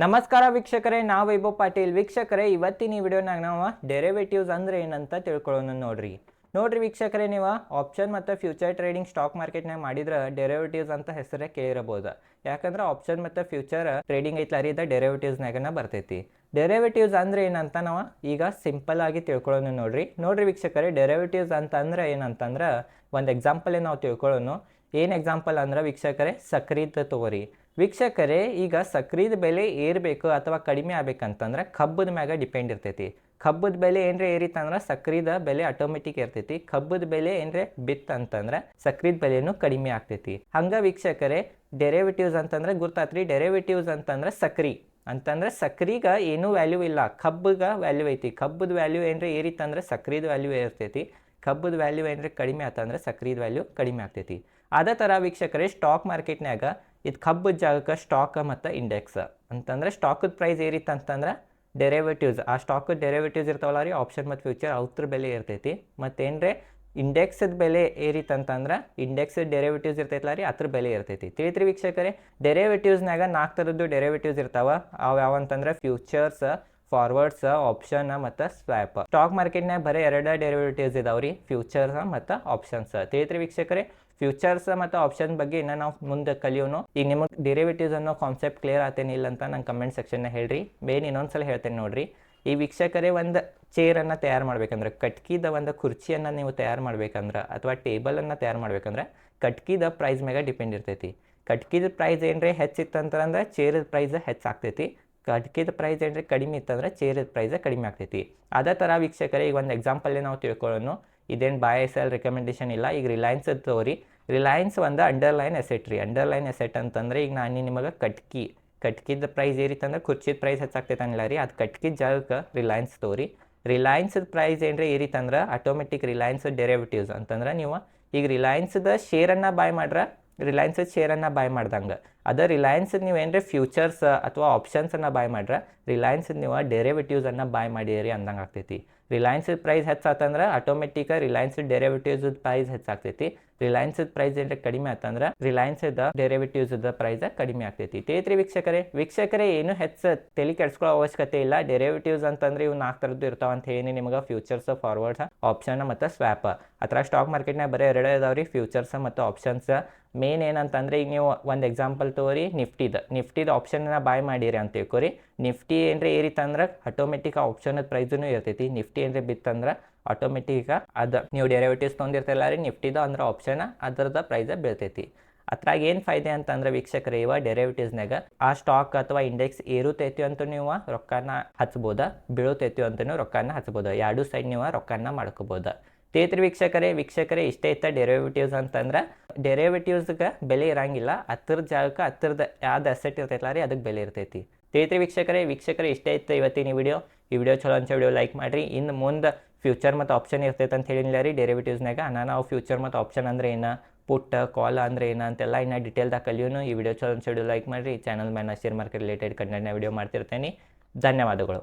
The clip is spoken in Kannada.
ನಮಸ್ಕಾರ ವೀಕ್ಷಕರೇ, ನಾವು ವೈಭವ್ ಪಾಟೀಲ್. ವೀಕ್ಷಕರೇ, ಇವತ್ತಿನ ಈ ವಿಡಿಯೋನಾಗ ನಾವು ಡೆರಿವೇಟಿವ್ಸ್ ಅಂದ್ರೆ ಏನಂತ ತಿಳ್ಕೊಳ್ಳೋಣ ನೋಡ್ರಿ ವೀಕ್ಷಕರೇ, ನೀವು ಆಪ್ಷನ್ ಮತ್ತು ಫ್ಯೂಚರ್ ಟ್ರೇಡಿಂಗ್ ಸ್ಟಾಕ್ ಮಾರ್ಕೆಟ್ನಾಗ ಮಾಡಿದ್ರೆ ಡೆರಿವೇಟಿವ್ಸ್ ಅಂತ ಹೆಸರೇ ಕೇಳಿರಬಹುದು. ಯಾಕಂದ್ರೆ ಆಪ್ಷನ್ ಮತ್ತು ಫ್ಯೂಚರ್ ಟ್ರೇಡಿಂಗ್ ಐತ್ಲಾರಿ ಇದ ಡೆರಿವೇಟಿವ್ಸ್ನಾಗನ ಬರ್ತೈತಿ. ಡೆರಿವೇಟಿವ್ಸ್ ಅಂದ್ರೆ ಏನಂತ ನಾವು ಈಗ ಸಿಂಪಲ್ ಆಗಿ ತಿಳ್ಕೊಳ್ಳೋಣ ನೋಡ್ರಿ ವೀಕ್ಷಕರೇ, ಡೆರಿವೇಟಿವ್ಸ್ ಅಂತಂದ್ರೆ ಏನಂತಂದ್ರೆ ಒಂದು ಎಕ್ಸಾಂಪಲ್ ನಾವು ತಿಳ್ಕೊಳ್ಳೋಣ. ಏನು ಎಕ್ಸಾಂಪಲ್ ಅಂದ್ರೆ ವೀಕ್ಷಕರೇ, ಸಕ್ರಿದ ತಗೋರಿ. ವೀಕ್ಷಕರೇ, ಈಗ ಸಕ್ರಿದ ಬೆಲೆ ಏರಬೇಕು ಅಥವಾ ಕಡಿಮೆ ಆಗ್ಬೇಕಂತಂದ್ರೆ ಕಬ್ಬದ ಮ್ಯಾಗ ಡಿಪೆಂಡ್ ಇರ್ತೈತಿ. ಕಬ್ಬದ ಬೆಲೆ ಏನ್ರೆ ಏರಿತಂದ್ರೆ ಸಕ್ರಿದ ಬೆಲೆ ಆಟೋಮೆಟಿಕ್ ಇರ್ತೈತಿ. ಕಬ್ಬದ ಬೆಲೆ ಏನ್ರೆ ಬಿತ್ತಂತಂದ್ರೆ ಸಕ್ರಿದ ಬೆಲೆನೂ ಕಡಿಮೆ ಆಗ್ತೈತಿ. ಹಂಗ ವೀಕ್ಷಕರೇ, ಡೆರಿವೇಟಿವ್ಸ್ ಅಂತಂದ್ರೆ ಗುರ್ತಾತ್ರಿ. ಡೆರಿವೇಟಿವ್ಸ್ ಅಂತಂದ್ರೆ ಸಕ್ರಿ ಅಂತಂದ್ರೆ ಸಕ್ರಿಗ ಏನೂ ವ್ಯಾಲ್ಯೂ ಇಲ್ಲ, ಕಬ್ಬಗ ವ್ಯಾಲ್ಯೂ ಐತಿ. ಕಬ್ಬದ ವ್ಯಾಲ್ಯೂ ಏನ್ರೆ ಏರಿತಂದ್ರೆ ಸಕ್ರಿದ ವ್ಯಾಲ್ಯೂ ಇರ್ತೈತಿ. ಕಬ್ಬದ ವ್ಯಾಲ್ಯೂ ಏನ್ರೆ ಕಡಿಮೆ ಆತಂದ್ರೆ ಸಕ್ರಿದ ವ್ಯಾಲ್ಯೂ ಕಡಿಮೆ ಆಗ್ತೈತಿ. ಅದೇ ಥರ ವೀಕ್ಷಕರೇ, ಸ್ಟಾಕ್ ಮಾರ್ಕೆಟ್ನಾಗ ಇದು ಕಬ್ಬದ ಜಾಗಕ್ಕೆ ಸ್ಟಾಕ್ ಮತ್ತು ಇಂಡೆಕ್ಸ್ ಅಂತಂದ್ರೆ ಸ್ಟಾಕದ ಪ್ರೈಸ್ ಏರಿತಂತಂದ್ರೆ ಡೆರಿವೇಟಿವ್ಸ್, ಆ ಸ್ಟಾಕದ ಡೆರಿವೇಟಿವ್ಸ್ ಇರ್ತಾವಲ್ಲ ರೀ, ಆಪ್ಷನ್ ಮತ್ತು ಫ್ಯೂಚರ್, ಅವ್ರ ಬೆಲೆ ಇರ್ತೈತಿ. ಮತ್ತೇನ್ರೆ ಇಂಡೆಕ್ಸದ ಬೆಲೆ ಏರಿತಂತಂದ್ರೆ ಇಂಡೆಕ್ಸ್ ಡೆರಿವೇಟಿವ್ಸ್ ಇರ್ತೈತಲ್ಲ ರೀ, ಅದ್ರ ಬೆಲೆ ಇರ್ತೈತಿ. ತಿಳಿತ್ರಿ ವೀಕ್ಷಕರೇ, ಡೆರಿವೇಟಿವ್ಸ್ನಾಗ 4 ಥರದ್ದು ಡೆರಿವೇಟಿವ್ಸ್ ಇರ್ತಾವ. ಅವು ಯಾವಂತಂದ್ರೆ ಫ್ಯೂಚರ್ಸ್, ಫಾರ್ವರ್ಡ್ಸ್, ಆಪ್ಷನ್ ಮತ್ತು ಸ್ವ್ಯಾಪ್. ಸ್ಟಾಕ್ ಮಾರ್ಕೆಟ್ನಾಗ ಬರೀ 2 ಡೆರಿವೇಟಿವ್ಸ್ ಇದಾವ್ರಿ, ಫ್ಯೂಚರ್ಸ್ ಮತ್ತು ಆಪ್ಷನ್ಸ್. ತಿಳಿತ್ರಿ ವೀಕ್ಷಕರೇ, ಫ್ಯೂಚರ್ಸ್ ಮತ್ತು ಆಪ್ಷನ್ ಬಗ್ಗೆ ಇನ್ನು ನಾವು ಮುಂದೆ ಕಲಿಯೋನು. ಈಗ ನಿಮಗೆ ಡೆರಿವೇಟಿವ್ಸ್ ಅನ್ನೋ ಕಾನ್ಸೆಪ್ಟ್ ಕ್ಲಿಯರ್ ಆತೇನಿಲ್ಲ ಅಂತ ನಂಗೆ ಕಮೆಂಟ್ ಸೆಕ್ಷನ್ನ ಹೇಳ್ರಿ. ಮೇನ್ ಇನ್ನೊಂದ್ಸಲ ಹೇಳ್ತೇನೆ ನೋಡ್ರಿ. ಈ ವೀಕ್ಷಕರೇ, ಒಂದು ಚೇರನ್ನು ತಯಾರು ಮಾಡ್ಬೇಕಂದ್ರೆ, ಕಟ್ಕಿದ ಒಂದು ಕುರ್ಚಿಯನ್ನು ನೀವು ತಯಾರು ಮಾಡ್ಬೇಕಂದ್ರೆ ಅಥವಾ ಟೇಬಲನ್ನು ತಯಾರು ಮಾಡ್ಬೇಕಂದ್ರೆ ಕಟ್ಕಿದ ಪ್ರೈಸ್ ಮ್ಯಾಗ ಡಿಪೆಂಡ್ ಇರ್ತೈತಿ. ಕಟ್ಕಿದ ಪ್ರೈಸ್ ಏನ್ರಿ ಹೆಚ್ಚಿತ್ತಂತಂದ್ರೆ ಚೇರದ ಪ್ರೈಸ್ ಹೆಚ್ಚಾಗ್ತೈತಿ. ಕಟ್ಕಿದ ಪ್ರೈಸ್ ಏನ್ರಿ ಕಡಿಮೆ ಇತ್ತಂದ್ರೆ ಚೇರದ ಪ್ರೈಸ್ ಕಡಿಮೆ ಆಗ್ತೈತಿ. ಅದೇ ಥರ ವೀಕ್ಷಕರೇ, ಈಗ ಒಂದು ಎಕ್ಸಾಂಪಲ್ಲೇ ನಾವು ತಿಳ್ಕೊಳ್ಳೋಣ. ಇದೇನು ಬೈ ಸೆಲ್ ರೆಕಮೆಂಡೇಶನ್ ಇಲ್ಲ. ಈಗ ರಿಲಯನ್ಸ್ ತಗೋರಿ. ರಿಲಯನ್ಸ್ ಒಂದು ಅಂಡರ್ಲೈನ್ ಎಸೆಟ್ ರೀ. ಅಂಡರ್ಲೈನ್ ಎಸೆಟ್ ಅಂತಂದ್ರೆ ಈಗ ನಾನು ನಿಮಗೆ ಕಟ್ಕಿದ ಪ್ರೈಸ್ ಏರಿತಂದ್ರೆ ಕುರ್ಚಿದ ಪ್ರೈಸ್ ಹೆಚ್ಚಾಗ್ತೈತೆ ಅನ್ನಲ್ಲ ರೀ, ಅದು ಕಟ್ಕಿದ ಜಾಗಕ್ಕೆ ರಿಲಯನ್ಸ್ ತಗೋರಿ. ರಿಲಯನ್ಸ್ದ ಪ್ರೈಸ್ ಏನ್ರಿ ಏರಿತಂದ್ರೆ ಆಟೋಮೆಟಿಕ್ ರಿಲಯನ್ಸ್ ಡೆರಿವೇಟಿವ್ಸ್ ಅಂತಂದ್ರೆ ನೀವು ಈಗ ರಿಲಯನ್ಸ್ದ ಶೇರನ್ನು ಬಾಯ್ ಮಾಡ್ರೆ ರಿಲಯನ್ಸ್ ಶೇರನ್ನು ಬಾಯ್ ಮಾಡ್ದಂಗೆ. ಅದೇ ರಿಲಯನ್ಸ್ ನೀವು ಏನ್ರಿ ಫ್ಯೂಚರ್ಸ್ ಅಥವಾ ಆಪ್ಷನ್ಸನ್ನು ಬಾಯ್ ಮಾಡ್ರೆ ರಿಲಯನ್ಸ್ ನೀವು ಡೆರಿವೇಟಿವ್ಸನ್ನು ಬಾಯ್ ಮಾಡಿರಿ ಅಂದಂಗೆ ಆಗ್ತೈತಿ. ರಿಲಯನ್ಸ್ ಪ್ರೈಸ್ ಹೆಚ್ಚಾತಂದ್ರೆ ಆಟೋಮೆಟಿಕ್ ರಿಲಯನ್ಸ್ ಡೆರಿವೇಟಿವ್ಸ್ ಪ್ರೈಸ್ ಹೆಚ್ಚಾಗ್ತೈತಿ. ರಿಲಯನ್ಸ್ ಪ್ರೈಸ್ ಏನ್ರಿ ಕಡಿಮೆ ಆತಂದ್ರೆ ರಿಲಯನ್ಸ್ ಡೆರಿವೇಟಿವ್ಸ್ ಪ್ರೈಸ್ ಕಡಿಮೆ ಆಗ್ತೈತಿ. ತಿಳಿತ್ರಿ ವೀಕ್ಷಕರೇ, ಏನು ಹೆಚ್ಚು ತಲೆ ಕೆಡಿಸ್ಕೊಳ್ಳೋ ಅವಶ್ಯಕತೆ ಇಲ್ಲ. ಡೆರಿವೇಟಿವ್ಸ್ ಅಂತಂದ್ರೆ ಇವು 4 ಥರದ್ದು ಇರ್ತಾವ ಅಂತ ಹೇಳಿ ನಿಮಗೆ ಫ್ಯೂಚರ್ಸ್, ಫಾರ್ವರ್ಡ್ಸ್, ಆಪ್ಷನ್ ಮತ್ತು ಸ್ವ್ಯಾಪ್. ಆ ಥರ ಸ್ಟಾಕ್ ಮಾರ್ಕೆಟ್ನಾಗ ಬರೀ 2 ಇದಾವ್ರಿ, ಫ್ಯೂಚರ್ಸ್ ಮತ್ತು ಆಪ್ಷನ್ಸ್. ಮೇನ್ ಏನಂತಂದ್ರೆ ಈಗ ನೀವು ಒಂದು ಎಕ್ಸಾಂಪಲ್ ತಗೋರಿ, ನಿಫ್ಟಿದ ಆಪ್ಷನ್ನ ಬಾಯ್ ಮಾಡಿರಿ ಅಂತ ತಿಳ್ಕೊರಿ. ನಿಫ್ಟಿ ಏನ್ರಿ ಏರಿತಂದ್ರೆ ಆಟೋಮೆಟಿಕ್ ಆಪ್ಷನ್ ಪ್ರೈಸೂ ಇರ್ತೈತಿ. ನಿಫ್ಟಿ ಏನ್ರಿ ಬಿತ್ತಂದ್ರೆ ಆಟೋಮೆಟಿಕ್ ಅದು ನೀವು ಡೆರಿವೇಟಿವ್ಸ್ ತೊಗೊಂಡಿರ್ತಿಲ್ಲ ರೀ, ನಿಫ್ಟಿದ ಅಂದ್ರೆ ಆಪ್ಷನ್, ಅದರದ ಪ್ರೈಸ್ ಬೀಳ್ತೈತಿ. ಅದ್ರಾಗ ಏನು ಫಾಯ್ದೆ ಅಂತಂದ್ರೆ ವೀಕ್ಷಕರೇ, ಇವ ಡೆರಿವೇಟಿವ್ಸ್ನಾಗ ಆ ಸ್ಟಾಕ್ ಅಥವಾ ಇಂಡೆಕ್ಸ್ ಏರುತೈತಿ ಅಂತ ನೀವು ರೊಕ್ಕನ ಹಚ್ಬೋದ, ಬೀಳುತೈತಿ ಅಂತ ನೀವು ರೊಕ್ಕನ ಹಚ್ಬೋದು. 2 ಸೈಡ್ ನೀವು ರೊಕ್ಕನ ಮಾಡ್ಕೋಬೋದು. ತಿಳಿತ್ರಿ ವೀಕ್ಷಕರೇ, ಇಷ್ಟೇ ಇತ್ತ ಡೆರಿವೇಟಿವ್ಸ್ ಅಂತಂದ್ರೆ ಡೆರಿವೇಟಿವ್ಸ್ಗೆ ಬೆಲೆ ಇರಂಗಿಲ್ಲ. ಹತ್ತಿರ ಜಾಗಕ್ಕೆ ಹತ್ತಿರದ ಯಾವ್ದು ಅಸೆಟ್ ಇರ್ತೈತಲ್ಲ ರೀ, ಅದಕ್ಕೆ ಬೆಲೆ ಇರ್ತೈತಿ. ತಿಳಿತ್ರಿ ವೀಕ್ಷಕರೇ, ಇಷ್ಟೇ ಇತ್ತು ಇವತ್ತಿನ ಈ ವಿಡಿಯೋ ಚಲೋ ಅಂತ ವಿಡಿಯೋ ಲೈಕ್ ಮಾಡಿರಿ. ಇನ್ನು ಮುಂದೆ ಫ್ಯೂಚರ್ ಮತ್ತು ಆಪ್ಷನ್ ಇರ್ತೈತೆ ಅಂತ ಹೇಳಿಲ್ಲ ರೀ ಡೆರಿವೇಟಿವ್ಸ್ನಾಗ. ನಾವು ಫ್ಯೂಚರ್ ಮತ್ತು ಆಪ್ಷನ್ ಅಂದ್ರೆ ಏನು, ಪುಟ್ ಕಾಲ್ ಅಂದ್ರೆ ಏನು ಅಂತೆಲ್ಲ ಇನ್ನು ಡಿಟೇಲ್ದಾಗ ಕಲಿಯೋನು. ಈ ವಿಡಿಯೋ ಚಲೋ ಅಂತ ವಿಡಿಯೋ ಲೈಕ್ ಮಾಡಿರಿ. ಚಾನಲ್ ಮೇಲೆ ಶೇರ್ ಮಾರ್ಕೆಟ್ ರಿಲೇಟೆಡ್ ಕಂಟೆಂಟ್ನ ವಿಡಿಯೋ ಮಾಡ್ತಿರ್ತೇನೆ. ಧನ್ಯವಾದಗಳು.